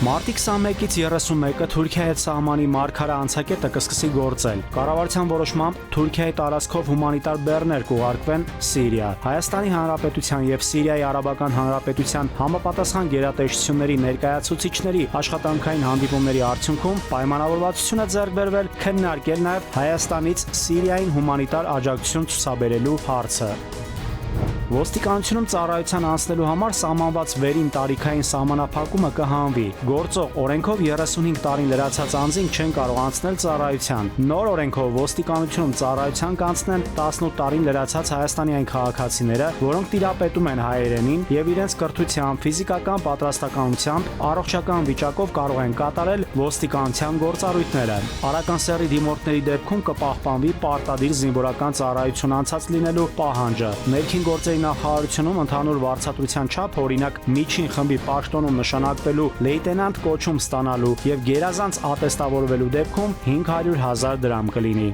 Մարտի 21-ից 31-ը Թուրքիայի հետ սահմանի մարգարե անցակետը կսկսի գործել։ Կառավարության որոշմամբ Թուրքիայի տարածքով հումանիտար բեռներ կուղարկվեն Սիրիա։ Հայաստանի Հանրապետության եւ Սիրիայի Արաբական Հանրապետության համապատասխան գերատեսչությունների ներկայացուցիչների աշխատանքային հանդիպումների արդյունքում պայմանավորվածություն է ձեռք բերվել քննարկել նաեւ Հայաստանից Սիրիային հումանիտար աջակցություն ցուցաբերելու հարցը։ Ոստիկանությունում ծառայության անցնելու համար սահմանված վերին տարիքային սահմանափակումը կհանվի։ Գործող օրենքով 35 տարին լրացած անձին չեն կարող անցնել ծառայության։ Նոր օրենքով ոստիկանությունում ծառայության կանցնեն 18 տարին լրացած Հայաստանի այն քաղաքացիները, որոնք տիրապետում են հայերենին եւ իրենց կրթությամբ, ֆիզիկական պատրաստակամությամբ, առողջական վիճակով կարող են կատարել ոստիկանության գործառույթները։ Արական սեռի դիմորդների դեպքում կպահպանվի պարտադիր զինվորական ծառայություն անցած լինելու պահանջը։ Ներքին գործերի նախարարությունում ընդհանուր վարձատրության չափ, օրինակ միջին խմբի պաշտոնում նշանակվելու լեյտենանտ կոչում ստանալու եւ գերազանց ատեստավորվելու դեպքում 500,000 դրամ կլինի։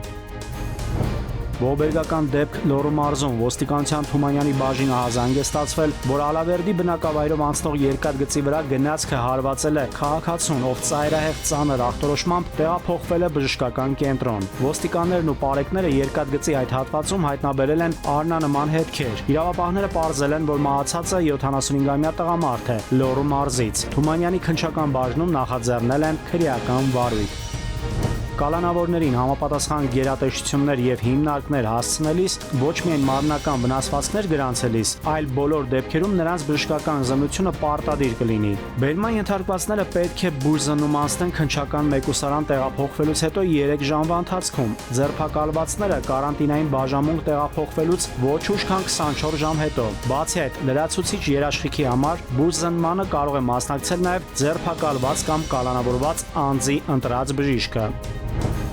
Ողբերգական դեպք Լոռու մարզում ոստիկանության Թումանյանի բաժինը հազանգ է ստացվել, որ Ալավերդի բնակավայրով անցնող երկաթգծի վրա գնացքը հարվածել է քաղաքացուն, ով ծայրահեղ ծանր ախտորոշմամբ տեղափոխվել է բժշկական կենտրոն։ Ոստիկաններն ու պարեկները երկաթգծի այդ հատվածում հայտնաբերել են առնանման հետքեր։ Իրավապահները պարզել են, որ մահացածը 75-ամյա տղամարդ է Լոռու մարզից։ Թումանյանի քննչական բաժնում նախաձեռնել են քրեական վարույթ։ Կալանավորներին համապատասխան գերատեսչություններ եւ հիմնարկներ հասցնելիս ոչ միայն մարմնական վնասվածքներ գրանցելիս, այլ բոլոր դեպքերում նրանց բժշկական զննությունը պարտադիր կլինի։ Բերման ենթարկվածները պետք է բուժզննում անցնեն քննչական մեկուսարան տեղափոխվելուց հետո 3 ժամվա ընթացքում։ Ձերբակալվածները կարանտինային բաժանմունք տեղափոխվելուց ոչ ուշ քան 24 ժամ հետո։ Բացի այդ, լրացուցիչ երաշխիքի համար բուժզնմանը կարող է մասնակցել նաեւ ձերբակալված կամ կալանավորված անձի ընտրած բժիշկը։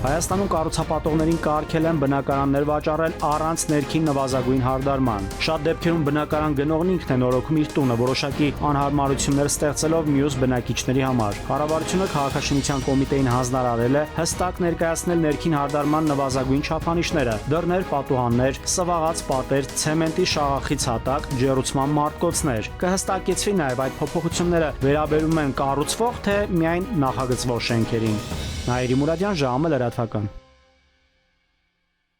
Հայաստանում կառուցապատողներին կարգել են բնակարաններ վաճառել առանց ներքին նվազագույն հարդարման։ Շատ դեպքերում բնակարան գնողն ինքն է նորոգում իր տունը, որոշակի անհարմարություններ ստեղծելով մյուս բնակիչների համար։ Կառավարությունը քաղաքաշինության կոմիտեին հանձնարարել է հստակ ներկայացնել ներքին հարդարման նվազագույն չափանիշները՝ դռներ, պատուհաններ, սվաղած պատեր, ցեմենտի շաղախից հատակ, ջեռուցման մարտկոցներ։ Կհստակեցվի նաև այդ փոփոխությունները վերաբերում են կառուցվող թե միայն նախագծվող շենքերին։ Նաիրի Մուրադյան, ժամը լրատվական։